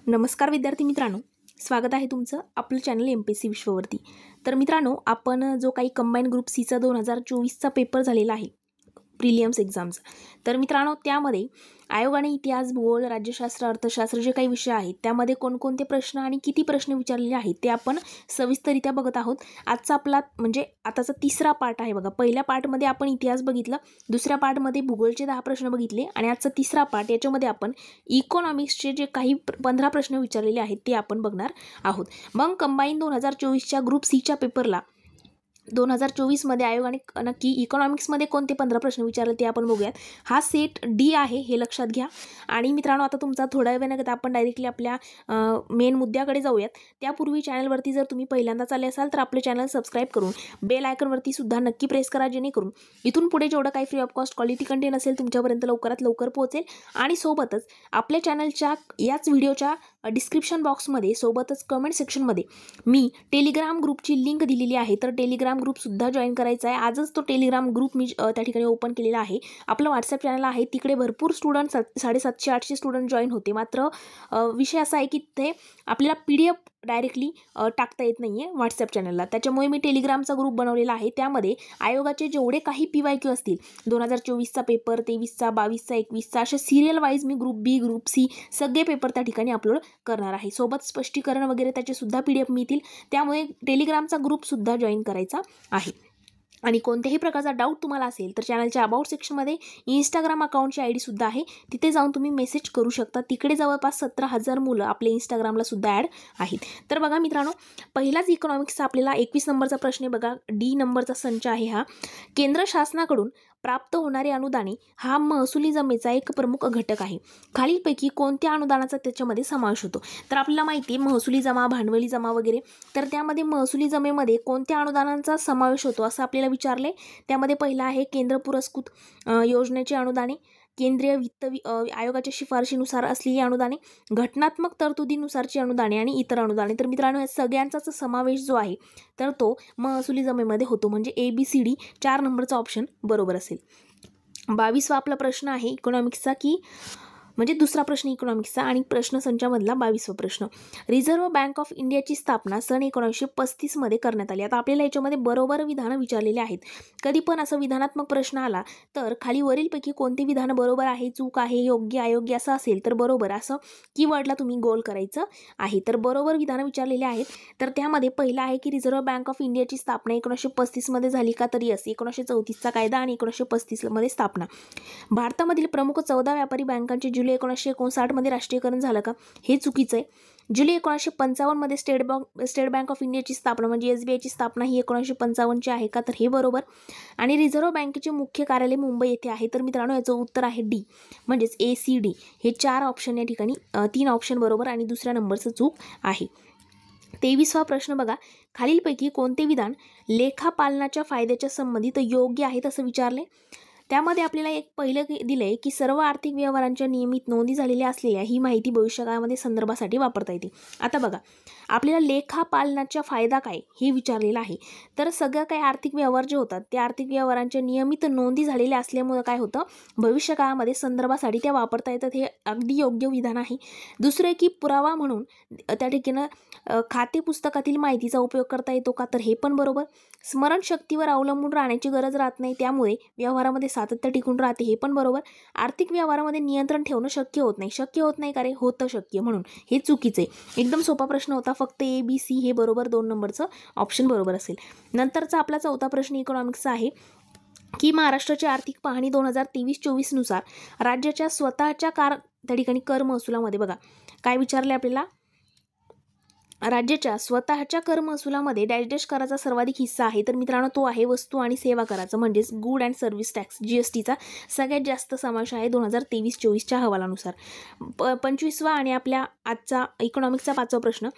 नमस्कार विद्यार्थी मित्रांनो, स्वागत आहे तुमचं आपलं चॅनल MPSC विश्ववरती। तर मित्रांनो, आपण जो काही कंबाईन ग्रुप सीचा 2024चा पेपर झालेला आहे प्रिलिम्स एक्झाम्स, तर मित्रांनो त्यामध्ये आयोगाने इतिहास, भूगोल, राज्यशास्त्र, अर्थशास्त्र जे काही विषय आहेत त्यामध्ये कोणकोणते प्रश्न आणि किती प्रश्न विचारलेले आहेत ते आपण सविस्तररित्या बघत आहोत। आजचा आपला म्हणजे आताचा तिसरा पार्ट आहे बघा। पहिल्या पार्टमध्ये आपण इतिहास बघितला, दुसऱ्या पार्टमध्ये भूगोलचे 10 प्रश्न बघितले आणि आजचा तिसरा पार्ट याच्यामध्ये आपण इकॉनॉमिक्सचे जे काही 15 प्रश्न विचारलेले आहेत ते आपण बघणार आहोत। मग कंबाईन 2024च्या ग्रुप सीच्या पेपरला 2024मध्ये आयोगाने नक्की इकॉनॉमिक्समध्ये कोणते 15 प्रश्न विचारले ते आपण बघूयात। हा सेट डी आहे हे लक्षात घ्या। आणि मित्रांनो, आता तुमचा थोड्या वेळाने आपण डायरेक्टली आपल्या मेन मुद्द्याकडे जाऊयात। त्यापूर्वी चॅनलवरती जर तुम्ही पहिल्यांदाच आले असाल तर आपले चॅनल सबस्क्राईब करून बेल आयकॉनवरती सुद्धा नक्की प्रेस करा, जेणेकरून इथून पुढे जेवढं काही free of cost quality content असेल तुमच्यापर्यंत लवकरात लवकर पोहोचेल। आणि सोबतच आपल्या चॅनलच्या याच व्हिडिओच्या डिस्क्रिप्शन बॉक्समध्ये सोबतच कमेंट सेक्शनमध्ये मी टेलिग्राम ग्रुपची लिंक दिलेली आहे, तर टेलिग्राम ग्रुप सुद्धा जॉईन करायचा आहे। आजच तो टेलिग्राम ग्रुप मी त्या ठिकाणी ओपन केलेला आहे। आपलं व्हॉट्सअप चॅनल आहे, तिकडे भरपूर स्टुडंट 750-800 स्टुडंट जॉईन होते। मात्र विषय असा आहे की ते आपल्याला PDF डायरेक्टली टाकता येत नाही आहे व्हॉट्सअप चॅनलला, त्याच्यामुळे मी टेलिग्रामचा ग्रुप बनवलेला आहे। त्यामध्ये आयोगाचे जेवढे काही PYQ असतील 2024चा पेपर, 23चा, 22चा, 21चा, अशा सिरियल वाईज मी ग्रुप B, ग्रुप C सगळे पेपर त्या ठिकाणी अपलोड करणार आहे। सोबत स्पष्टीकरण वगैरे त्याचे सुद्धा PDF मिळतील, त्यामुळे टेलिग्रामचा ग्रुप सुद्धा जॉईन करायचा आहे। आणि कोणत्याही प्रकारचा डाऊट तुम्हाला असेल तर चॅनलच्या अबाउट सेक्शनमध्ये इंस्टाग्राम अकाउंटची ID सुद्धा आहे, तिथे जाऊन तुम्ही मेसेज करू शकता। तिकडे जवळपास 17,000 मुलं आपले इंस्टाग्रामला सुद्धा ॲड आहेत। तर बघा मित्रांनो, पहिलाच इकॉनॉमिक्सचा आपल्याला 21 नंबरचा प्रश्न आहे बघा। D नंबरचा संच आहे हा। केंद्र शासनाकडून प्राप्त होणारे अनुदाने हा महसुली जमेचा एक प्रमुख घटक आहे। खालीलपैकी कोणत्या अनुदानाचा त्याच्यामध्ये समावेश होतो? तर आपल्याला माहिती आहे महसुली जमा, भांडवली जमा वगैरे, तर त्यामध्ये महसुली जमेमध्ये कोणत्या अनुदानांचा समावेश होतो असं आपल्याला विचारले। त्यामध्ये पहिला आहे केंद्र पुरस्कृत योजनेची अनुदाने, केंद्रीय वित्त आयोगाच्या शिफारशीनुसार असलेली अनुदाने, घटनात्मक तरतुदीनुसारची अनुदाने आणि इतर अनुदाने। तर मित्रांनो, या सगळ्यांचाच समावेश जो आहे तर तो महसुली जमेमध्ये होतो, म्हणजे ABCD 4 नंबरचा ऑप्शन बरोबर असेल। 22वा आपला प्रश्न आहे इकॉनॉमिक्सचा, की म्हणजे दुसरा प्रश्न इकॉनॉमिक्सचा आणि प्रश्न संचामधला 22वा प्रश्न। रिझर्व्ह बँक ऑफ इंडियाची स्थापना सन 1935 मध्ये करण्यात आली। आता आपल्याला याच्यामध्ये बरोबर विधानं विचारलेले आहेत। कधी पण असं विधानात्मक प्रश्न आला तर खाली वरीलपैकी कोणते विधान बरोबर आहे, चूक आहे, योग्य, अयोग्य असं असेल तर बरोबर असं कीवर्डला तुम्ही गोल करायचं आहे। तर बरोबर विधानं विचारलेले आहेत। तर त्यामध्ये पहिलं आहे की रिझर्व्ह बँक ऑफ इंडियाची स्थापना 1935 मध्ये झाली का? तर यस, 1934चा कायदा आणि 1935 मध्ये स्थापना। भारतामधील प्रमुख 14 व्यापारी बँकांचे जुलै 1959 मध्ये राष्ट्रीयकरण झालं का? हे चुकीचं आहे। जुलै 1955 मध्ये स्टेट बँक ऑफ इंडियाची स्थापना म्हणजे SBI ची स्थापना ही 1955 आहे का? तर हे बरोबर। आणि रिझर्व्ह बँकेचे मुख्य कार्यालय मुंबई येथे आहे। तर मित्रांनो, याचं उत्तर आहे D, म्हणजेच ACD। हे 4 ऑप्शन या ठिकाणी 3 ऑप्शन बरोबर आणि दुसऱ्या नंबरचं चूक आहे। 23वा प्रश्न बघा, खालीलपैकी कोणते विधान लेखापालनाच्या फायद्याच्या संबंधित योग्य आहेत असं विचारले। त्यामध्ये आपल्याला एक पहिलं दिलंय की सर्व आर्थिक व्यवहारांच्या नियमित नोंदी झालेल्या असलेल्या ही माहिती भविष्यकाळामध्ये संदर्भासाठी वापरता येते। आता बघा, आपल्याला लेखापालनाचा फायदा काय हे विचारलेलं आहे। तर सगळं काही आर्थिक व्यवहार जे होतात त्या आर्थिक व्यवहारांच्या नियमित नोंदी झालेल्या असल्यामुळे काय होतं, भविष्यकाळामध्ये संदर्भासाठी त्या वापरता येतात। हे अगदी योग्य विधान आहे। दुसरं की पुरावा म्हणून त्या ठिकाणी खाते पुस्तकातील माहितीचा उपयोग करता येतो का? तर हे पण बरोबर। स्मरणशक्तीवर अवलंबून राहण्याची गरज राहत नाही, त्यामुळे व्यवहारामध्ये सातत्य टिकून राहते, हे पण बरोबर। आर्थिक व्यवहारामध्ये नियंत्रण ठेवणं शक्य होत नाही का रे? होतं शक्य, म्हणून हे चुकीचं आहे। एकदम सोपा प्रश्न होता, फक्त ABC हे बरोबर 2 नंबरचं ऑप्शन बरोबर असेल। नंतरचा आपला 4था प्रश्न इकॉनॉमिक्सचा आहे की महाराष्ट्राची आर्थिक पाहणी 2023-24 नुसार राज्याच्या स्वतःच्या त्या ठिकाणी कर महसुलामध्ये बघा काय विचारले आपल्याला, राज्याच्या स्वतःच्या कर महसुलामध्ये डॅश डॅश कराचा सर्वाधिक हिस्सा आहे। तर मित्रांनो, तो आहे वस्तू आणि सेवा कराचा, म्हणजेच गुड अँड सर्व्हिस टॅक्स GSTचा सगळ्यात जास्त समावेश आहे 2023-24च्या अहवालानुसार। 25वा आणि आपल्या आजचा इकॉनॉमिक्सचा 5वा प्रश्न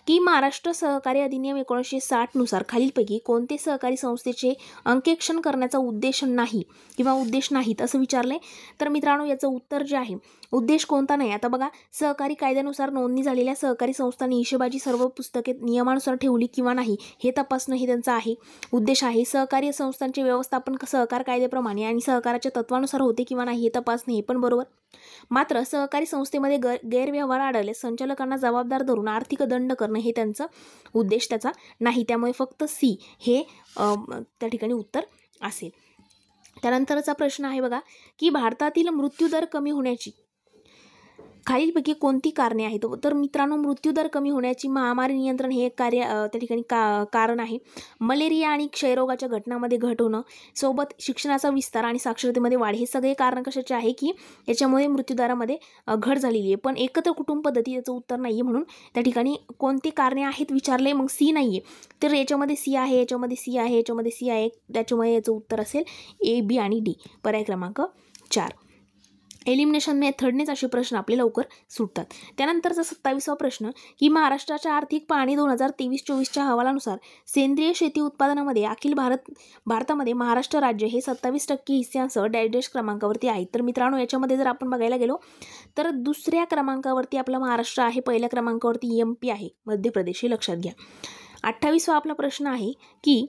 की महाराष्ट्र सहकारी अधिनियम 1960 नुसार खालीलपैकी कोणते सहकारी संस्थेचे अंकेक्षण करण्याचा उद्देश नाही किंवा उद्देश नाहीत असं विचारलंय। तर मित्रांनो, याचं उत्तर जे आहे उद्देश कोणता नाही. आता बघा, सहकारी कायद्यानुसार नोंदणी झालेल्या सहकारी संस्थांनी हिशेबाची सर्व पुस्तके नियमानुसार ठेवली किंवा नाही हे तपासणं हे त्यांचा आहे उद्देश आहे. सहकारी संस्थांचे व्यवस्थापन सहकार कायद्याप्रमाणे आणि सहकाराच्या तत्वानुसार होते किंवा नाही हे तपासणे हे पण बरोबर. मात्र सहकारी संस्थेमध्ये गैरव्यवहार आढळल्यास संचालकांना जबाबदार धरून आर्थिक दंड करणं हे त्यांचा उद्देश त्याचा नाही. त्यामुळे फक्त सी हे त्या ठिकाणी उत्तर असेल. त्यानंतरचा प्रश्न आहे बघा, की भारतातील मृत्यूदर कमी होण्याची खालीलपैकी कोणती कारणे आहेत. तर मित्रांनो, मृत्यूदर कमी होण्याची महामारी नियंत्रण हे एक कार्य त्या ठिकाणी कारण आहे. मलेरिया आणि क्षयरोगाच्या घटनांमध्ये घट होणं, सोबत शिक्षणाचा विस्तार आणि साक्षरतेमध्ये वाढ हे सगळे कारण कशाचे आहे की याच्यामुळे मृत्यूदरामध्ये घट झालेली आहे. पण एकत्र कुटुंब पद्धती याचं उत्तर नाही आहे. म्हणून त्या ठिकाणी कोणती कारणे आहेत विचारले, मग सी नाही आहे. तर याच्यामध्ये सी आहे, याच्यामध्ये सी आहे, याच्यामध्ये सी आहे, त्याच्यामुळे याचं उत्तर असेल ए, बी आणि डी. पर्याय क्रमांक 4. एलिमिनेशन मेथडनेच असे प्रश्न आपले लवकर सुटतात. त्यानंतरचा 27वा प्रश्न, की महाराष्ट्राच्या आर्थिक पाहणी 2023-24च्या अहवालानुसार सेंद्रिय शेती उत्पादनामध्ये भारतामध्ये महाराष्ट्र राज्य हे 27% हिस्स्यांसह डॅश क्रमांकावरती आहे. तर मित्रांनो, याच्यामध्ये जर आपण बघायला गेलो तर दुसऱ्या क्रमांकावरती आपला महाराष्ट्र आहे, पहिल्या क्रमांकावरती MP आहे, मध्य प्रदेश, हे लक्षात घ्या. 28वा आपला प्रश्न आहे की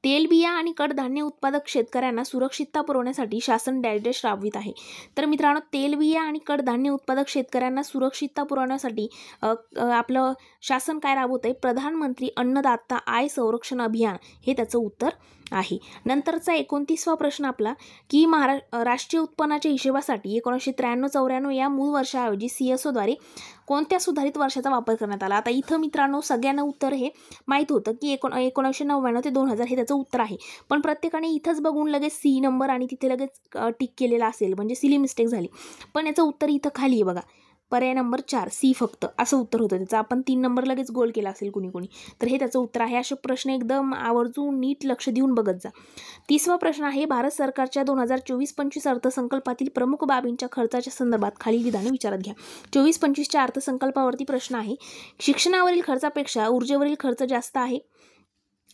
तेलबिया आणि कडधान्य उत्पादक शेतकऱ्यांना सुरक्षितता पुरवण्यासाठी शासन डॅश राबवित आहे. तर मित्रांनो, तेलबिया आणि कडधान्य उत्पादक शेतकऱ्यांना सुरक्षितता पुरवण्यासाठी आपलं शासन काय राबवत आहे? प्रधानमंत्री अन्नदाता आय संरक्षण अभियान हे त्याचं उत्तर आहे. नंतरचा 29वा प्रश्न आपला, की राष्ट्रीय उत्पन्नाच्या हिशेबासाठी 1993-94 या मूळ वर्षाऐवजी CSO द्वारे कोणत्या सुधारित वर्षाचा वापर करण्यात आला? आता इथं मित्रांनो सगळ्यांना उत्तर हे माहीत होतं की 1999 ते 2000 हे त्याचं उत्तर आहे. पण प्रत्येकाने इथंच बघून लगेच सी नंबर आणि तिथे लगेच टिक केलेला असेल, म्हणजे सिली मिस्टेक झाली. पण याचं उत्तर इथं खाली आहे बघा, पर्याय नंबर 4 सी फक्त असं उत्तर होतं त्याचं. आपण 3 नंबर लगेच गोल केला असेल कुणी. तर हे त्याचं उत्तर आहे. असे प्रश्न एकदम आवर्जून नीट लक्ष देऊन बघत जा. 30वा प्रश्न आहे, भारत सरकारच्या 2024-25 अर्थसंकल्पातील प्रमुख बाबींच्या खर्चाच्या संदर्भात खालील विधाने विचारात घ्या. 24-25च्या अर्थसंकल्पावरती प्रश्न आहे, शिक्षणावरील खर्चापेक्षा ऊर्जेवरील खर्च जास्त आहे,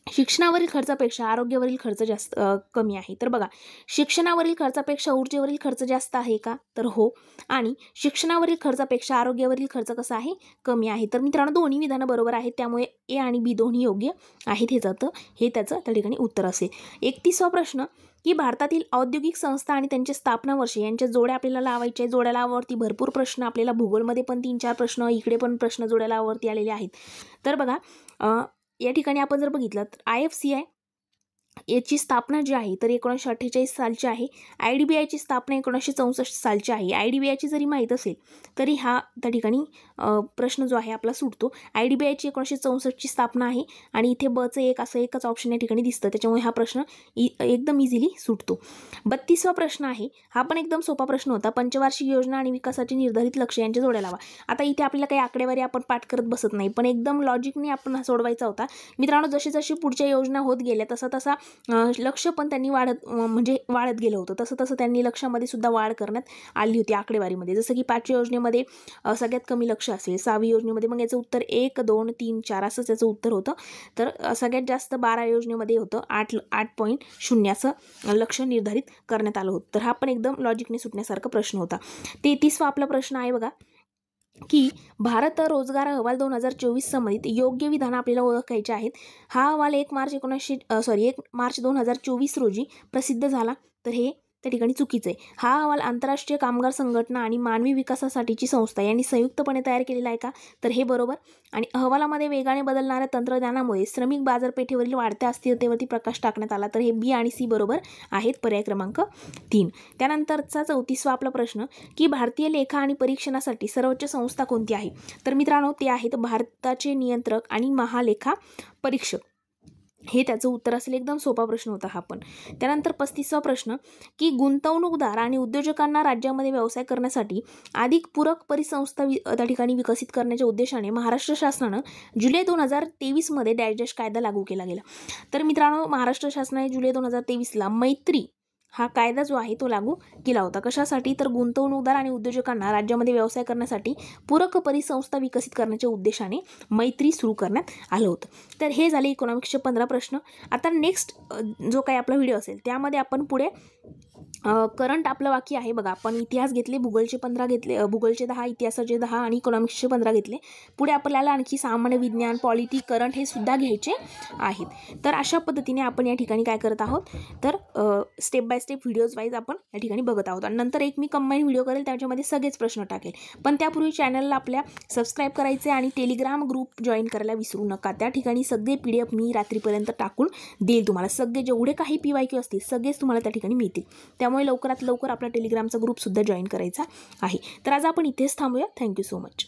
शिक्षणावरील खर्चापेक्षा आरोग्यावरील खर्च जास्त कमी आहे. तर बघा, शिक्षणावरील खर्चापेक्षा ऊर्जेवरील खर्च जास्त आहे का? तर हो. आणि शिक्षणावरील खर्चापेक्षा आरोग्यावरील खर्च कसा आहे? कमी आहे. तर मित्रांनो, दोन्ही विधानं बरोबर आहेत, त्यामुळे ए आणि बी दोन्ही योग्य आहेत. हे त्याचं त्या ठिकाणी उत्तर असेल. 31वा प्रश्न, की भारतातील औद्योगिक संस्था आणि त्यांचे स्थापना वर्ष यांच्या जोड्या आपल्याला लावायच्या आहे. जोड्या लावावरती भरपूर प्रश्न आपल्याला भूगोलमध्ये पण 3-4 प्रश्न, इकडे पण प्रश्न जोड्या लावावरती आलेले आहेत. तर बघा, या ठिकाणी आपण जर बघितलं तर IFCI याची स्थापना जी आहे तर 1948 सालची आहे. IDBIची स्थापना 1964 सालची आहे. IDBIची जरी माहीत असेल तरी हा त्या ठिकाणी प्रश्न जो आहे आपला सुटतो. IDBIची 1964ची स्थापना आहे आणि इथे बचं एकच ऑप्शन या ठिकाणी दिसतं, त्याच्यामुळे हा प्रश्न एकदम इझिली सुटतो. 32वा प्रश्न आहे, हा पण एकदम सोपा प्रश्न होता. पंचवार्षिक योजना आणि विकासाचे निर्धारित लक्ष्य यांच्या जोड्या लावा. आता इथे आपल्याला काही आकडेवारी आपण पाठ करत बसत नाही, पण एकदम लॉजिकने आपण हा सोडवायचा होता. मित्रांनो, जशी पुढच्या योजना होत गेल्या तसा लक्ष पण त्यांनी वाढत गेलं होतं. तसं त्यांनी लक्षामध्ये सुद्धा वाढ करण्यात आली होती आकडेवारीमध्ये. जसं की 5व्या योजनेमध्ये सगळ्यात कमी लक्ष असेल, 6वी योजनेमध्ये मग याचं उत्तर 1, 2, 3, 4 असंच याचं उत्तर होतं. तर सगळ्यात जास्त 12 योजनेमध्ये होतं 8.0 असं लक्ष निर्धारित करण्यात आलं होतं. तर हा पण एकदम लॉजिकने सुटण्यासारखा प्रश्न होता. 33वा आपला प्रश्न आहे बघा, की भारत रोजगार अहवाल 2024 संबंधित योग्य विधानं आपल्याला ओळखायचे आहेत. हा अहवाल 1 मार्च 2024 रोजी प्रसिद्ध झाला. तर हे त्या ठिकाणी चुकीचं आहे. हा अहवाल आंतरराष्ट्रीय कामगार संघटना आणि मानवी विकासासाठीची संस्था यांनी संयुक्तपणे तयार केलेला आहे का? तर हे बरोबर. आणि अहवालामध्ये वेगाने बदलणाऱ्या तंत्रज्ञानामुळे श्रमिक बाजारपेठेवरील वाढत्या अस्थिरतेवरती प्रकाश टाकण्यात आला. तर हे बी आणि सी बरोबर आहेत. पर्याय क्रमांक 3. त्यानंतरचा 34वा आपला प्रश्न, की भारतीय लेखा आणि परीक्षणासाठी सर्वोच्च संस्था कोणती आहे? तर मित्रांनो, ते आहेत भारताचे नियंत्रक आणि महालेखा परीक्षक. हे त्याचं उत्तर असेल. एकदम सोपा प्रश्न होता हा पण. त्यानंतर 35वा प्रश्न, की गुंतवणूकदार आणि उद्योजकांना राज्यामध्ये व्यवसाय करण्यासाठी अधिक पूरक परिसंस्था त्या ठिकाणी विकसित करण्याच्या उद्देशाने महाराष्ट्र शासनानं जुलै 2023 डॅश कायदा लागू केला गेला. तर मित्रांनो, महाराष्ट्र शासनाने जुलै 2023 मैत्री हा कायदा जो आहे तो लागू केला होता. कशासाठी? तर गुंतवणूकदार आणि उद्योजकांना राज्यामध्ये व्यवसाय करण्यासाठी पूरक परिसंस्था विकसित करण्याच्या उद्देशाने मैत्री सुरू करण्यात आलं होतं. तर हे झाले इकॉनॉमिक्सचे 15 प्रश्न. आता नेक्स्ट जो काही आपला व्हिडिओ असेल त्यामध्ये आपण पुढे करंट आपलं वाक्य आहे बघा. आपण इतिहास घेतले, भूगोलचे 15 घेतले, भूगोलचे 10, इतिहासाचे 10 आणि इकॉनॉमिक्सचे 15 घेतले. पुढे आपल्याला आणखी सामान्य विज्ञान, पॉलिटी, करंट हे सुद्धा घ्यायचे आहेत. तर अशा पद्धतीने आपण या ठिकाणी काय करत आहोत, तर step by step videos wise आपण या ठिकाणी बघत आहोत. आणि नंतर एक मी कंबाईन व्हिडिओ करेल, त्याच्यामध्ये सगळेच प्रश्न टाकेल. पण त्यापूर्वी चॅनलला आपल्या सबस्क्राईब करायचे आणि टेलिग्राम ग्रुप जॉईन करायला विसरू नका. त्या ठिकाणी सगळे PDF मी रात्रीपर्यंत टाकून देईल तुम्हाला. सगळे जेवढे काही PYQ असतील सगळेच तुम्हाला त्या ठिकाणी मिळतील. त्यामुळे लवकरात लवकर आपला टेलिग्रामचा ग्रुपसुद्धा जॉईन करायचा आहे. तर आज आपण इथेच थांबूया. Thank you so much.